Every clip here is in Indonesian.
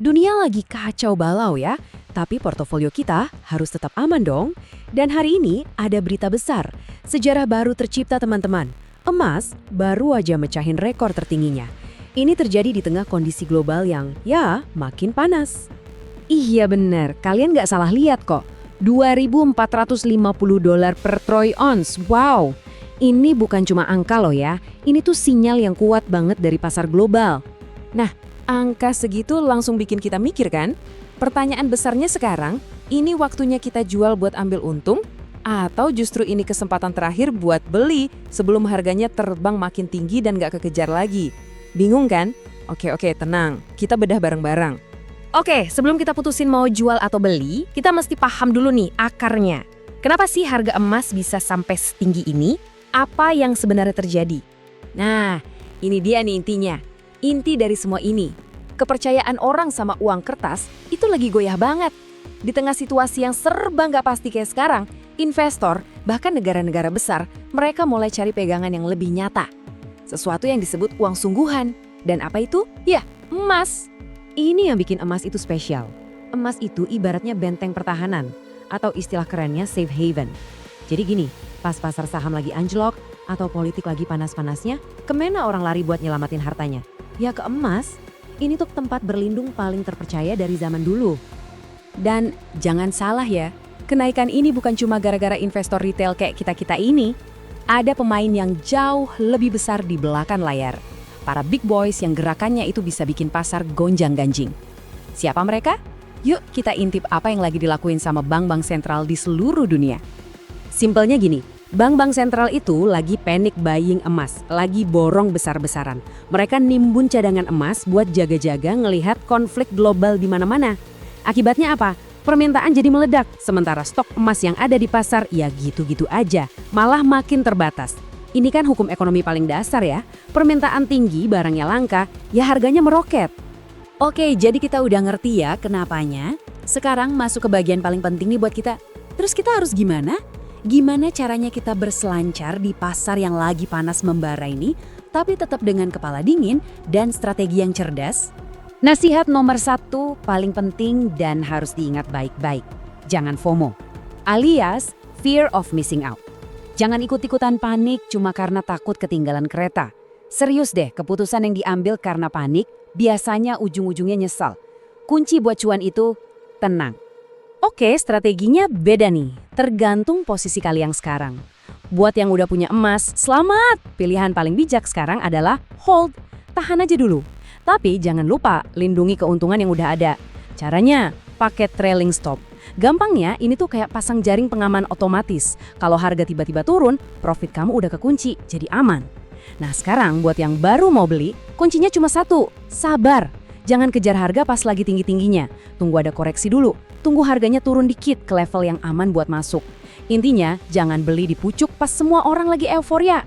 Dunia lagi kacau balau ya, tapi portofolio kita harus tetap aman dong. Dan hari ini ada berita besar, sejarah baru tercipta teman-teman. Emas baru aja mecahin rekor tertingginya. Ini terjadi di tengah kondisi global yang, ya, makin panas. Iya bener, kalian nggak salah lihat kok. $2.450 per troy ounce, wow! Ini bukan cuma angka loh ya, ini tuh sinyal yang kuat banget dari pasar global. Nah, angka segitu langsung bikin kita mikir kan? Pertanyaan besarnya sekarang, ini waktunya kita jual buat ambil untung? Atau justru ini kesempatan terakhir buat beli sebelum harganya terbang makin tinggi dan gak kekejar lagi? Bingung kan? Oke, tenang. Kita bedah bareng-bareng. Oke, sebelum kita putusin mau jual atau beli, kita mesti paham dulu nih akarnya. Kenapa sih harga emas bisa sampai setinggi ini? Apa yang sebenarnya terjadi? Nah, ini dia nih intinya. Inti dari semua ini, kepercayaan orang sama uang kertas itu lagi goyah banget. Di tengah situasi yang serba nggak pasti kayak sekarang, investor, bahkan negara-negara besar, mereka mulai cari pegangan yang lebih nyata. Sesuatu yang disebut uang sungguhan. Dan apa itu? Ya, emas. Ini yang bikin emas itu spesial. Emas itu ibaratnya benteng pertahanan, atau istilah kerennya safe haven. Jadi gini, pas pasar saham lagi anjlok, atau politik lagi panas-panasnya, kemana orang lari buat nyelamatin hartanya? Ya ke emas. Ini tuh tempat berlindung paling terpercaya dari zaman dulu. Dan jangan salah ya, kenaikan ini bukan cuma gara-gara investor retail kayak kita-kita ini. Ada pemain yang jauh lebih besar di belakang layar. Para big boys yang gerakannya itu bisa bikin pasar gonjang-ganjing. Siapa mereka? Yuk kita intip apa yang lagi dilakuin sama bank-bank sentral di seluruh dunia. Simpelnya gini, bank-bank sentral itu lagi panic buying emas, lagi borong besar-besaran. Mereka nimbun cadangan emas buat jaga-jaga ngelihat konflik global di mana-mana. Akibatnya apa? Permintaan jadi meledak, sementara stok emas yang ada di pasar ya gitu-gitu aja, malah makin terbatas. Ini kan hukum ekonomi paling dasar ya, permintaan tinggi, barangnya langka, ya harganya meroket. Oke, jadi kita udah ngerti ya kenapanya. Sekarang masuk ke bagian paling penting nih buat kita. Terus kita harus gimana? Gimana caranya kita berselancar di pasar yang lagi panas membara ini, tapi tetap dengan kepala dingin dan strategi yang cerdas? Nasihat nomor 1 paling penting dan harus diingat baik-baik. Jangan FOMO, alias fear of missing out. Jangan ikut-ikutan panik cuma karena takut ketinggalan kereta. Serius deh, keputusan yang diambil karena panik biasanya ujung-ujungnya nyesal. Kunci buat cuan itu tenang. Oke, strateginya beda nih, tergantung posisi kalian sekarang. Buat yang udah punya emas, selamat! Pilihan paling bijak sekarang adalah hold, tahan aja dulu. Tapi jangan lupa lindungi keuntungan yang udah ada. Caranya, pakai trailing stop. Gampangnya, ini tuh kayak pasang jaring pengaman otomatis. Kalau harga tiba-tiba turun, profit kamu udah kekunci, jadi aman. Nah sekarang buat yang baru mau beli, kuncinya cuma satu, sabar. Jangan kejar harga pas lagi tinggi-tingginya. Tunggu ada koreksi dulu. Tunggu harganya turun dikit ke level yang aman buat masuk. Intinya, jangan beli di pucuk pas semua orang lagi euforia.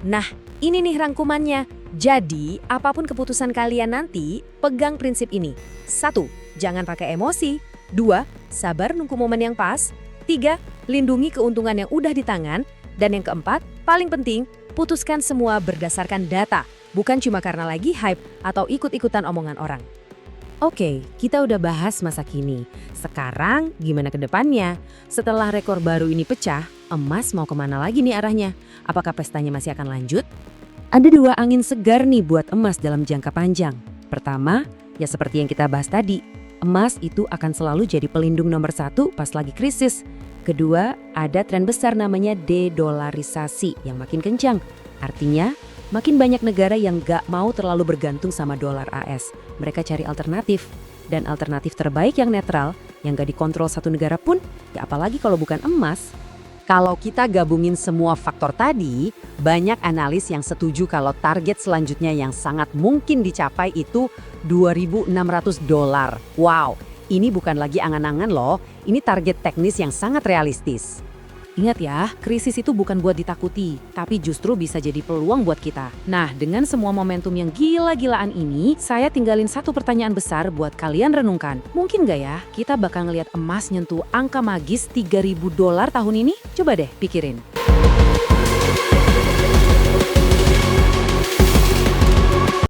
Nah, ini nih rangkumannya. Jadi, apapun keputusan kalian nanti, pegang prinsip ini. 1. Jangan pakai emosi. 2. Sabar nunggu momen yang pas. 3. Lindungi keuntungan yang udah di tangan. Dan yang keempat, paling penting, putuskan semua berdasarkan data. Bukan cuma karena lagi hype atau ikut-ikutan omongan orang. Oke, kita udah bahas masa kini. Sekarang gimana ke depannya? Setelah rekor baru ini pecah, emas mau kemana lagi nih arahnya? Apakah pestanya masih akan lanjut? Ada 2 angin segar nih buat emas dalam jangka panjang. Pertama, ya seperti yang kita bahas tadi, emas itu akan selalu jadi pelindung nomor 1 pas lagi krisis. Kedua, ada tren besar namanya de-dolarisasi yang makin kencang. Artinya, makin banyak negara yang gak mau terlalu bergantung sama dolar AS. Mereka cari alternatif. Dan alternatif terbaik yang netral, yang gak dikontrol satu negara pun, ya apalagi kalau bukan emas. Kalau kita gabungin semua faktor tadi, banyak analis yang setuju kalau target selanjutnya yang sangat mungkin dicapai itu $2.600. Wow, ini bukan lagi angan-angan loh, ini target teknis yang sangat realistis. Ingat ya, krisis itu bukan buat ditakuti, tapi justru bisa jadi peluang buat kita. Nah, dengan semua momentum yang gila-gilaan ini, saya tinggalin satu pertanyaan besar buat kalian renungkan. Mungkin nggak ya, kita bakal ngelihat emas nyentuh angka magis $3.000 tahun ini? Coba deh pikirin.